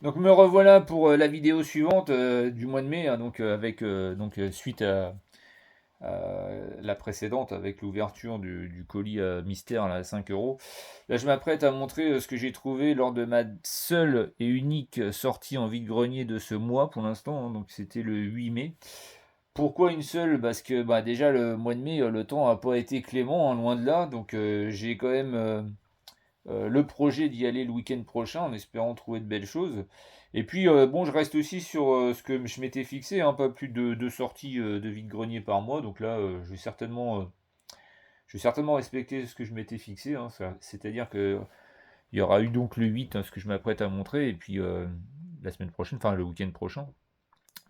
Donc me revoilà pour la vidéo suivante du mois de mai, hein, donc suite à la précédente avec l'ouverture du colis mystère là, à 5 euros. Là je m'apprête à montrer ce que j'ai trouvé lors de ma seule et unique sortie en vide-grenier de ce mois pour l'instant, hein, donc c'était le 8 mai. Pourquoi une seule? Parce que bah, déjà le mois de mai, le temps n'a pas été clément, hein, loin de là, donc j'ai quand même le projet d'y aller le week-end prochain en espérant trouver de belles choses. Et puis, bon, je reste aussi sur ce que je m'étais fixé, hein, pas plus de deux sorties de vide-grenier par mois. Donc là, je vais certainement respecter ce que je m'étais fixé, hein. C'est-à-dire que il y aura eu donc le 8, hein, ce que je m'apprête à montrer, et puis la semaine prochaine, enfin le week-end prochain.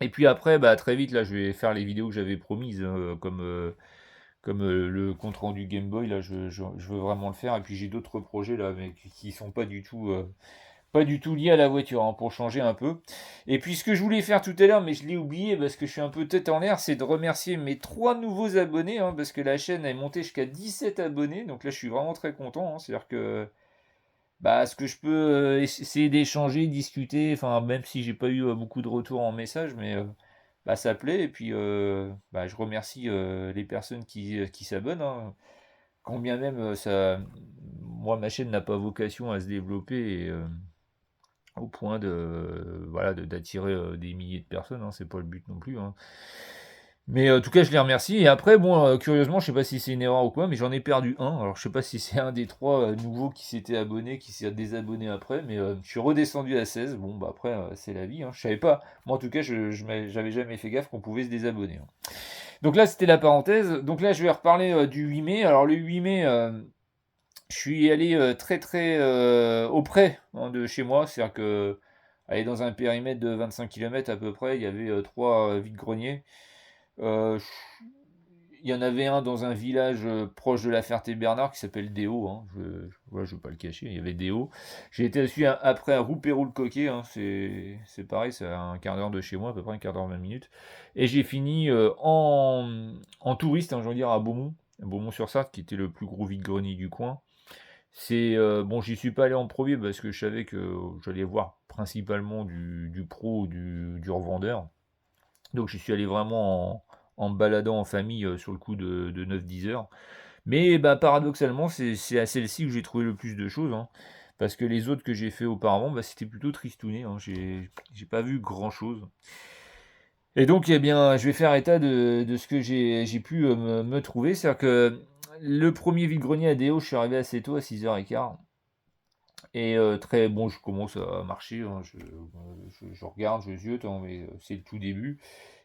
Et puis après, bah, très vite, là, je vais faire les vidéos que j'avais promises, comme le compte rendu Game Boy, là, je veux vraiment le faire. Et puis j'ai d'autres projets là, mais qui sont pas du tout liés à la voiture, hein, pour changer un peu. Et puis ce que je voulais faire tout à l'heure, mais je l'ai oublié parce que je suis un peu tête en l'air, c'est de remercier mes 3 nouveaux abonnés, hein, parce que la chaîne est montée jusqu'à 17 abonnés. Donc là, je suis vraiment très content, hein. C'est-à-dire que bah, ce que je peux essayer d'échanger, discuter, enfin, même si j'ai pas eu beaucoup de retours en message, mais bah, ça plaît. Et puis, bah, je remercie les personnes qui s'abonnent, hein. Quand bien même, moi, ma chaîne n'a pas vocation à se développer au point voilà, d'attirer des milliers de personnes, hein, c'est pas le but non plus, hein. Mais en tout cas, je les remercie. Et après, bon, curieusement, je sais pas si c'est une erreur ou quoi, mais j'en ai perdu un. Alors, je sais pas si c'est un des 3 nouveaux qui s'était abonné, qui s'est désabonné après, mais je suis redescendu à 16. Bon, bah après, c'est la vie, hein. Je savais pas. Moi, en tout cas, j'avais jamais fait gaffe qu'on pouvait se désabonner, hein. Donc là, c'était la parenthèse. Donc là, je vais reparler du 8 mai. Alors, le 8 mai, je suis allé très très auprès, hein, de chez moi. C'est-à-dire que, aller dans un périmètre de 25 km à peu près, il y avait 3 vides-greniers. Euh, il y en avait un dans un village proche de la Ferté-Bernard qui s'appelle Déo, hein. Ouais, je veux pas le cacher, il y avait Déo. J'ai été dessus après à Roupéroux-le-Coquet, hein. C'est pareil, c'est à un quart d'heure de chez moi, à peu près un quart d'heure, 20 minutes. Et j'ai fini en touriste, hein, je veux dire, à Beaumont, Beaumont-sur-Sarthe, qui était le plus gros vide-grenier du coin. Bon, j'y suis pas allé en premier parce que je savais que j'allais voir principalement du pro ou du revendeur. Donc j'y suis allé vraiment en me baladant en famille sur le coup de 9-10 heures. Mais bah, paradoxalement, c'est à celle-ci où j'ai trouvé le plus de choses, hein. Parce que les autres que j'ai fait auparavant, bah, c'était plutôt tristouné, hein. J'ai pas vu grand-chose. Et donc, eh bien, je vais faire état de ce que j'ai pu me trouver. C'est-à-dire que le premier vide-grenier à Déo, je suis arrivé assez tôt, à 6h15. Et très bon, je commence à marcher, hein, je regarde, je ziote, hein, mais c'est le tout début.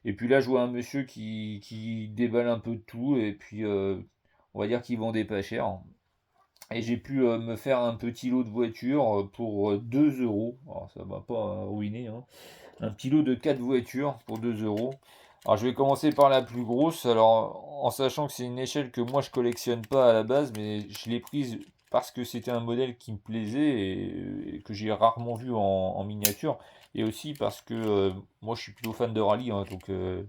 Et puis là, je vois un monsieur qui déballe un peu de tout, et puis on va dire qu'il vendait pas cher, hein. Et j'ai pu me faire un petit lot de voitures pour 2 euros. Alors ça m'a pas ruiné, hein. Un petit lot de 4 voitures pour 2 euros. Alors je vais commencer par la plus grosse. Alors en sachant que c'est une échelle que moi je collectionne pas à la base, mais je l'ai prise parce que c'était un modèle qui me plaisait et que j'ai rarement vu en miniature. Et aussi parce que moi je suis plutôt fan de rallye, hein, donc les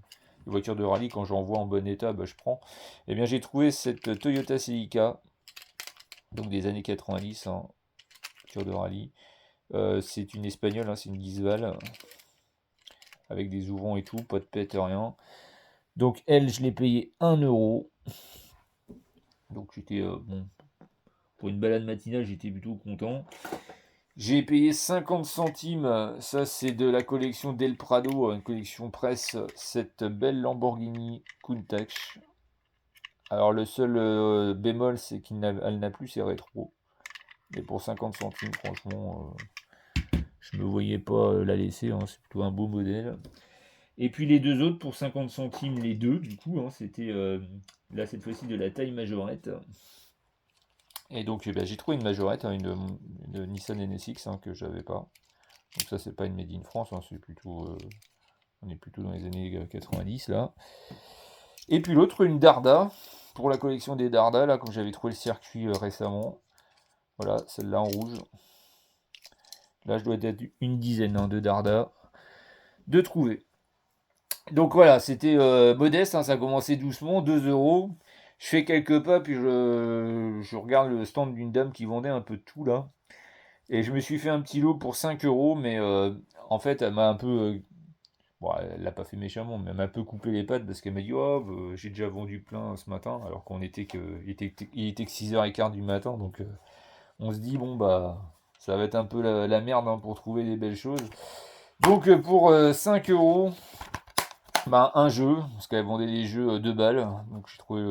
voitures de rallye, quand j'en vois en bon état, bah, je prends. Et bien j'ai trouvé cette Toyota Celica, donc des années 90, hein, voiture de rallye. C'est une espagnole, hein, c'est une Gizval avec des ouvrants et tout, pas de pète, rien. Donc elle, je l'ai payé 1 euro. Donc j'étais, bon, pour une balade matinale, j'étais plutôt content. J'ai payé 50 centimes, ça c'est de la collection Del Prado, une collection presse, cette belle Lamborghini Countach. Alors le seul bémol, c'est qu'elle n'a plus ses rétros. Mais pour 50 centimes, franchement, je me voyais pas la laisser, hein, c'est plutôt un beau modèle. Et puis les deux autres pour 50 centimes, les deux, du coup, hein, c'était là cette fois-ci de la taille majorette. Et donc eh ben, j'ai trouvé une majorette, hein, une Nissan NSX, hein, que j'avais pas. Donc ça c'est pas une Made in France, hein, c'est plutôt, on est plutôt dans les années 90 là. Et puis l'autre, une Darda, pour la collection des Darda, là, comme j'avais trouvé le circuit récemment. Voilà, celle-là en rouge. Là je dois être une dizaine, hein, de Darda de trouver. Donc voilà, c'était modeste, hein, ça a commencé doucement, 2 euros. Je fais quelques pas, puis je regarde le stand d'une dame qui vendait un peu de tout là. Et je me suis fait un petit lot pour 5 euros, mais en fait, elle m'a un peu. Bon, elle l'a pas fait méchamment, mais elle m'a un peu coupé les pattes parce qu'elle m'a dit: «Oh, bah, j'ai déjà vendu plein ce matin», alors il était que 6h15 du matin, donc on se dit: «Bon, bah, ça va être un peu la merde hein, pour trouver des belles choses». Donc pour 5 euros, bah, un jeu, parce qu'elle vendait des jeux 2 balles. Donc j'ai trouvé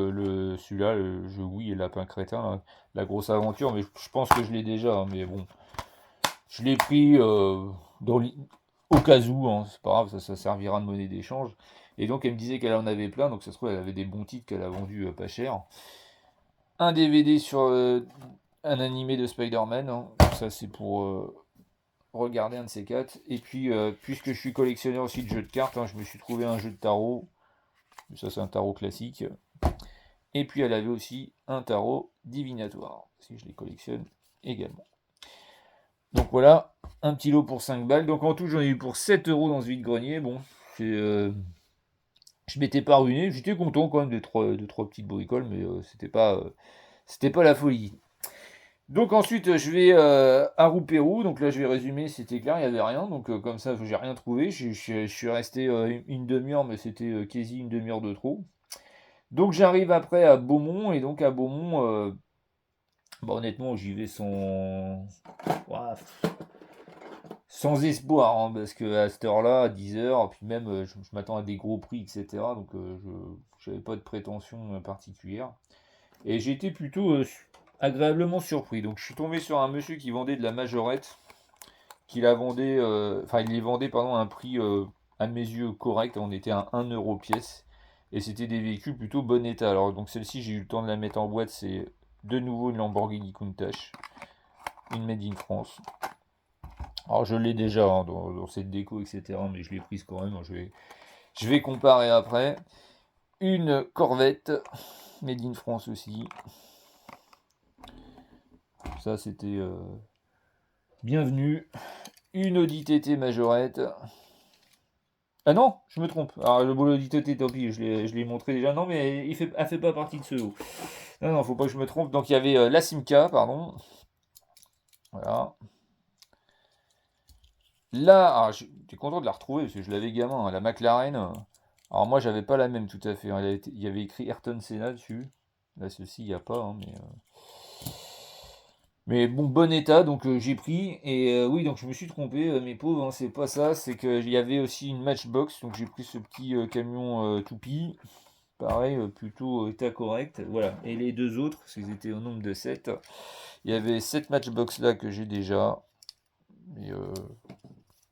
celui-là, le jeu Oui et Lapin Crétin, là, la grosse aventure, mais je pense que je l'ai déjà, hein, mais bon, je l'ai pris au cas où, hein, c'est pas grave, ça servira de monnaie d'échange. Et donc elle me disait qu'elle en avait plein, donc ça se trouve, elle avait des bons titres qu'elle a vendus pas cher. Un DVD sur un animé de Spider-Man, hein, ça c'est pour regarder un de ces quatre. Et puis, puisque je suis collectionneur aussi de jeux de cartes, hein, je me suis trouvé un jeu de tarot. Ça, c'est un tarot classique. Et puis, elle avait aussi un tarot divinatoire, si je les collectionne également. Donc voilà, un petit lot pour 5 balles. Donc en tout, j'en ai eu pour 7 euros dans ce vide-grenier. Bon, je m'étais pas ruiné. J'étais content quand même de trois petites bricoles, mais c'était pas la folie. Donc ensuite, je vais à Roupérou. Donc là, je vais résumer, c'était clair, il n'y avait rien. Donc comme ça, j'ai rien trouvé. Je suis resté une demi-heure, mais c'était quasi une demi-heure de trop. Donc j'arrive après à Beaumont. Et donc à Beaumont, bah, honnêtement, j'y vais ouah, sans espoir. Hein, parce que à cette heure-là, à 10h, puis même, je m'attends à des gros prix, etc. Donc je n'avais pas de prétention particulière. Et j'ai été plutôt agréablement surpris. Donc je suis tombé sur un monsieur qui vendait de la majorette, qui la vendait, enfin il les vendait pardon, à un prix à mes yeux correct. On était à 1 euro pièce. Et c'était des véhicules plutôt bon état. Alors donc celle-ci, j'ai eu le temps de la mettre en boîte. C'est de nouveau une Lamborghini Countach, une Made in France. Alors je l'ai déjà hein, dans cette déco, etc. Mais je l'ai prise quand même. Je vais comparer après. Une Corvette Made in France aussi. Ça c'était bienvenu. Une Audi TT Majorette. Ah non, je me trompe. Alors le Audi TT, tant pis, je l'ai montré déjà. Non, mais elle fait pas partie de ce lot. Non, non, faut pas que je me trompe. Donc il y avait la Simca, pardon. Voilà. Là, ah, j'étais content de la retrouver parce que je l'avais gamin, hein, la McLaren. Alors moi, j'avais pas la même tout à fait, hein. Il y avait écrit Ayrton Senna dessus. Là, ceci, il n'y a pas, hein, mais bon, bon état, donc j'ai pris. Et oui, donc je me suis trompé, mes pauvres, hein, c'est pas ça. C'est qu'il y avait aussi une Matchbox, donc j'ai pris ce petit camion toupie. Pareil, plutôt état correct. Voilà. Et les deux autres, parce qu'ils étaient au nombre de 7. Il y avait cette Matchbox là que j'ai déjà. Et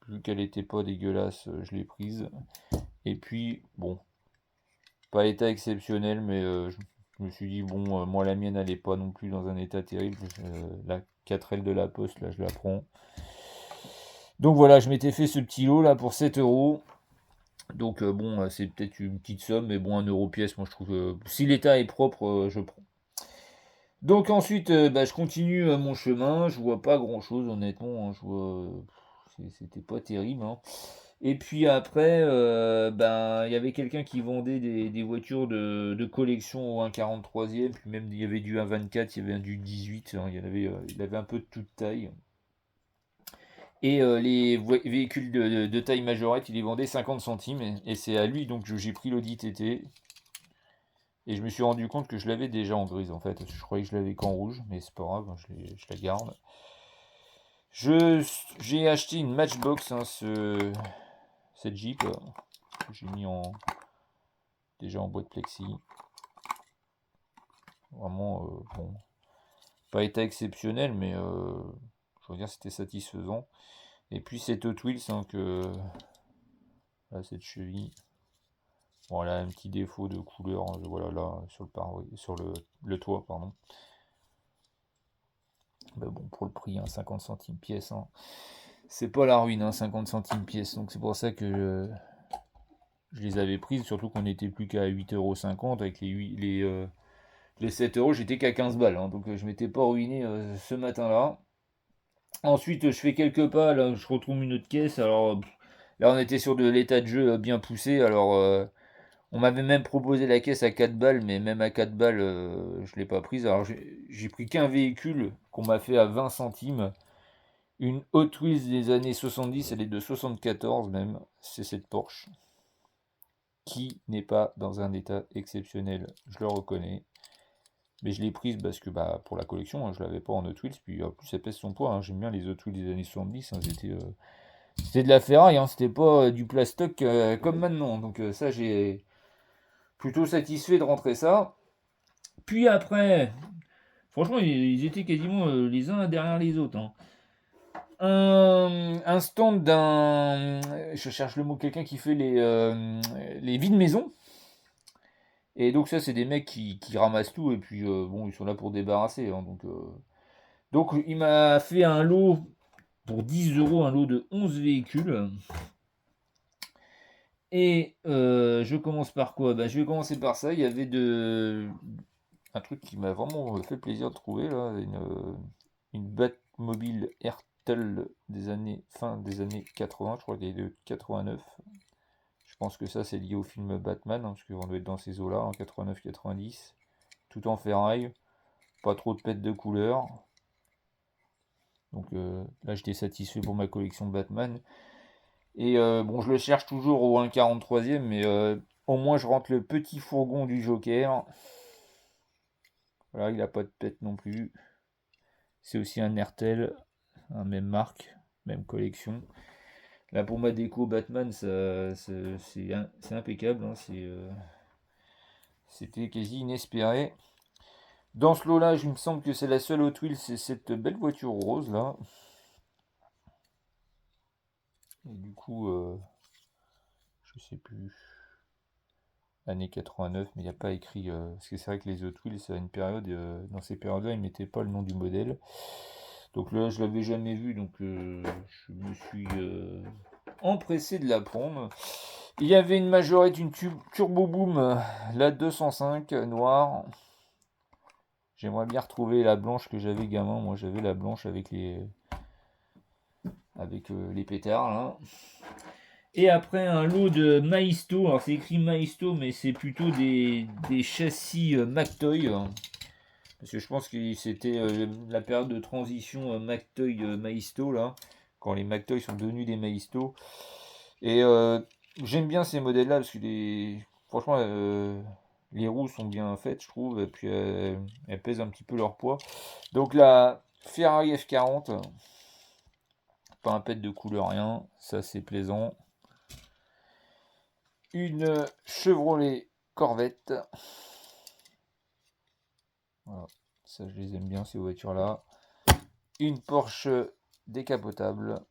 vu qu'elle était pas dégueulasse, je l'ai prise. Et puis, bon, pas état exceptionnel, mais je me suis dit, bon, moi la mienne, elle est pas non plus dans un état terrible. La 4L de la Poste, là, je la prends. Donc voilà, je m'étais fait ce petit lot là pour 7 euros. Donc bon, c'est peut-être une petite somme, mais bon, 1 euro pièce, moi je trouve que si l'état est propre, je prends. Donc ensuite, bah, je continue mon chemin. Je vois pas grand-chose, honnêtement, hein. C'était pas terrible, hein. Et puis après, ben, il y avait quelqu'un qui vendait des voitures de collection au 1,43e, puis même il y avait du 1,24, il y avait du 18, hein, il avait un peu de toute taille. Et les véhicules de taille majorette, il les vendait 50 centimes, et c'est à lui donc que j'ai pris l'Audi TT. Et je me suis rendu compte que je l'avais déjà en grise en fait. Je croyais que je l'avais qu'en rouge, mais c'est pas grave, je la garde. J'ai acheté une Matchbox, hein, cette Jeep, que j'ai mis déjà en bois de plexi. Vraiment, bon, pas état exceptionnel, mais je veux dire, c'était satisfaisant. Et puis cette Hot Wheels, hein, là, cette cheville. Bon, elle a un petit défaut de couleur, hein, voilà, là, sur le toit, pardon. Mais bon, pour le prix, hein, 50 centimes pièce, hein. C'est pas la ruine, hein, 50 centimes pièce. Donc c'est pour ça que je les avais prises, surtout qu'on n'était plus qu'à 8,50 € avec les 7 euros, j'étais qu'à 15 balles, hein, donc je m'étais pas ruiné ce matin-là. Ensuite, je fais quelques pas, là, je retrouve une autre caisse. Alors là, on était sur de l'état de jeu bien poussé. Alors, on m'avait même proposé la caisse à 4 balles, mais même à 4 balles, je l'ai pas prise. Alors, j'ai pris qu'un véhicule qu'on m'a fait à 20 centimes. Une Hot Wheels des années 70, elle est de 74 même, c'est cette Porsche, qui n'est pas dans un état exceptionnel, je le reconnais. Mais je l'ai prise parce que bah, pour la collection, hein, je l'avais pas en Hot Wheels, puis en plus elle pèse son poids, hein. J'aime bien les Hot Wheels des années 70, hein, c'était de la ferraille, hein, c'était pas du plastoc comme maintenant. Donc ça, j'ai plutôt satisfait de rentrer ça. Puis après, franchement, ils étaient quasiment les uns derrière les autres, hein. Un stand d'un... Je cherche le mot, quelqu'un qui fait les vides maison. Et donc ça, c'est des mecs qui ramassent tout, et puis bon, ils sont là pour débarrasser, hein, donc il m'a fait un lot pour 10 euros, un lot de 11 véhicules. Et je commence par quoi? Bah, je vais commencer par ça. Il y avait un truc qui m'a vraiment fait plaisir de trouver là, une Batmobile Hertel fin des années 80, je crois qu'elle est de 89. Je pense que ça c'est lié au film Batman, hein, parce qu'on doit être dans ces eaux-là, en 89-90. Tout en ferraille, pas trop de pètes de couleur. Donc là j'étais satisfait pour ma collection de Batman. Et bon, je le cherche toujours au 1,43e, mais au moins je rentre le petit fourgon du Joker. Voilà, il n'a pas de pète non plus. C'est aussi un Hertel, même marque, même collection. Là pour ma déco Batman, c'est impeccable, hein, c'était quasi inespéré. Dans ce lot-là, il me semble que c'est la seule Hot Wheels, c'est cette belle voiture rose là. Et du coup, je sais plus, année 89, mais il n'y a pas écrit. Parce que c'est vrai que les Hot Wheels, c'est une période, dans ces périodes-là, ils ne mettaient pas le nom du modèle. Donc là, je l'avais jamais vu, donc je me suis empressé de la prendre. Il y avait une majorette, une Turbo Boom, la 205 noire. J'aimerais bien retrouver la blanche que j'avais gamin. Moi, j'avais la blanche avec les pétards là. Et après un lot de Maisto, alors c'est écrit Maisto, mais c'est plutôt des châssis McToy, hein. Parce que je pense que c'était la période de transition McToy Maisto là, quand les McToy sont devenus des Maisto. Et j'aime bien ces modèles là parce que franchement les roues sont bien faites, je trouve, et puis elles pèsent un petit peu leur poids. Donc la Ferrari F40, pas un pet de couleur, rien, ça c'est plaisant. Une Chevrolet Corvette. Voilà, ça je les aime bien ces voitures là. Une Porsche décapotable.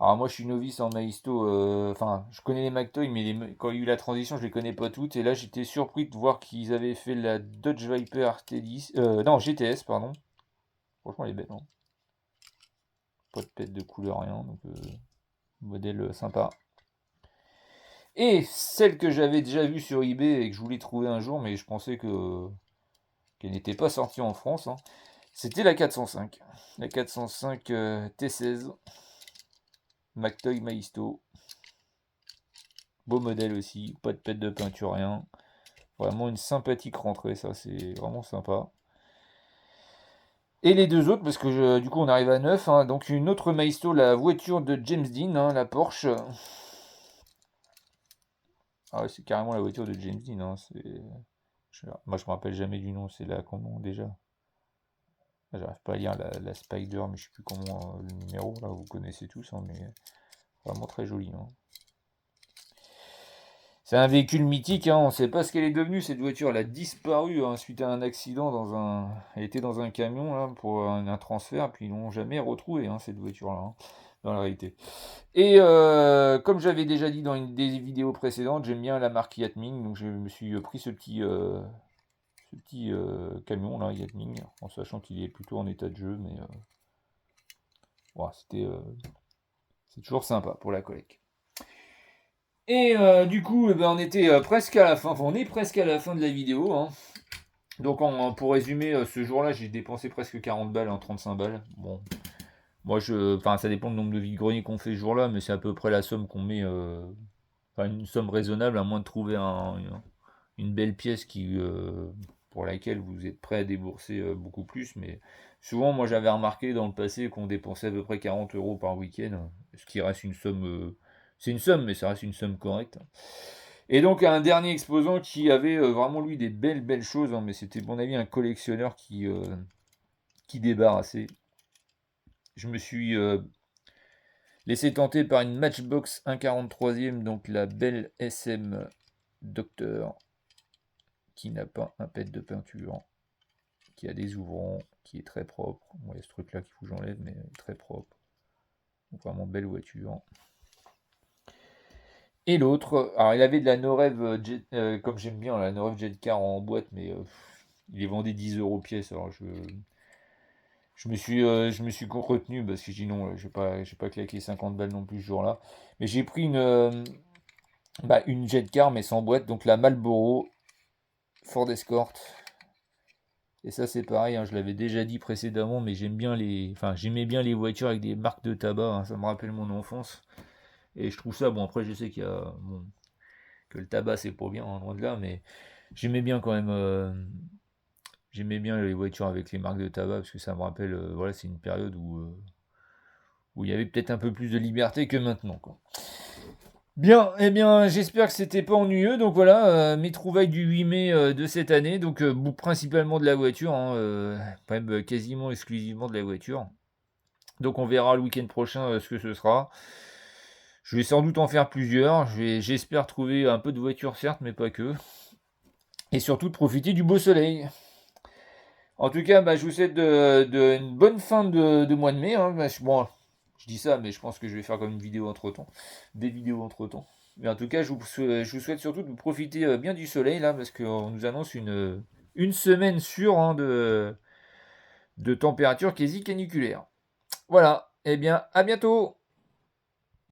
Alors moi je suis novice en Maisto, enfin je connais les McToy, mais quand il y a eu la transition je les connais pas toutes. Et là j'étais surpris de voir qu'ils avaient fait la Dodge Viper T10, non GTS pardon. Franchement elle est belle, hein. Pas de pète de couleur, rien, donc modèle sympa. Et celle que j'avais déjà vue sur eBay et que je voulais trouver un jour, mais je pensais qu'elle n'était pas sortie en France, hein, c'était la 405. La 405 T16 McToy Maisto. Beau modèle aussi, pas de pète de peinture, rien. Vraiment une sympathique rentrée, ça c'est vraiment sympa. Et les deux autres, parce que du coup on arrive à 9, hein, donc une autre Maisto, la voiture de James Dean, hein, la Porsche. Ah ouais, c'est carrément la voiture de James Dean, hein, moi je me rappelle jamais du nom, c'est là comment déjà. J'arrive pas à lire la Spider, mais je sais plus comment le numéro, là vous connaissez tous, hein, mais vraiment très joli, hein. C'est un véhicule mythique, hein, on ne sait pas ce qu'elle est devenue cette voiture, elle a disparu hein, suite à un accident elle était dans un camion là, pour un transfert, puis ils n'ont jamais retrouvé hein, cette voiture-là, hein, dans la réalité. Et comme j'avais déjà dit dans une des vidéos précédentes, j'aime bien la marque Yatming, donc je me suis pris ce petit camion là, Yatming, en sachant qu'il est plutôt en état de jeu, mais voilà, c'est toujours sympa pour la collecte. Et du coup, eh ben, on était presque à la fin, enfin on est presque à la fin de la vidéo, hein. Donc pour résumer, ce jour-là, j'ai dépensé presque 40 balles en 35 balles. Bon, moi enfin ça dépend du nombre de vide-greniers qu'on fait ce jour-là, mais c'est à peu près la somme qu'on met, enfin une somme raisonnable, à moins de trouver une belle pièce pour laquelle vous êtes prêt à débourser beaucoup plus. Mais souvent, moi, j'avais remarqué dans le passé qu'on dépensait à peu près 40 € par week-end, ce qui reste une somme. C'est une somme, mais ça reste une somme correcte. Et donc, un dernier exposant qui avait vraiment, lui, des belles choses, hein, mais c'était, à mon avis, un collectionneur qui débarrassait. Je me suis laissé tenter par une Matchbox 1/43e, donc la belle SM Docteur, qui n'a pas un pet de peinture, qui a des ouvrants, qui est très propre. Bon, il y a ce truc là qu'il faut que j'enlève, mais très propre. Donc vraiment belle voiture. Et l'autre, alors il avait de la Norev Jet, comme j'aime bien la Norev Jet Car en boîte, mais il est vendé 10 € pièce. Alors je me suis retenu parce que je dis non, je vais pas claquer 50 balles non plus ce jour-là. Mais j'ai pris une Jet Car mais sans boîte, donc la Marlboro Ford Escort. Et ça c'est pareil, hein, je l'avais déjà dit précédemment, mais j'aimais bien les voitures avec des marques de tabac, hein, ça me rappelle mon enfance. Et je trouve ça, bon après je sais que le tabac c'est pas bien, hein, loin de là, mais j'aimais bien quand même, j'aimais bien les voitures avec les marques de tabac, parce que ça me rappelle, voilà, c'est une période où il y avait peut-être un peu plus de liberté que maintenant, quoi. Bien, eh bien, j'espère que c'était pas ennuyeux. Donc voilà, mes trouvailles du 8 mai de cette année. Donc principalement de la voiture, hein, même quasiment exclusivement de la voiture. Donc on verra le week-end prochain ce que ce sera. Je vais sans doute en faire plusieurs. J'espère trouver un peu de voiture, certes, mais pas que. Et surtout de profiter du beau soleil. En tout cas, bah, je vous souhaite une bonne fin de mois de mai, hein. Bah, bon, je dis ça, mais je pense que je vais faire comme une vidéo entre-temps. Des vidéos entre-temps. Mais en tout cas, je vous souhaite surtout de profiter bien du soleil, là, parce qu'on nous annonce une semaine sûre, hein, de température quasi caniculaire. Voilà, eh bien, à bientôt!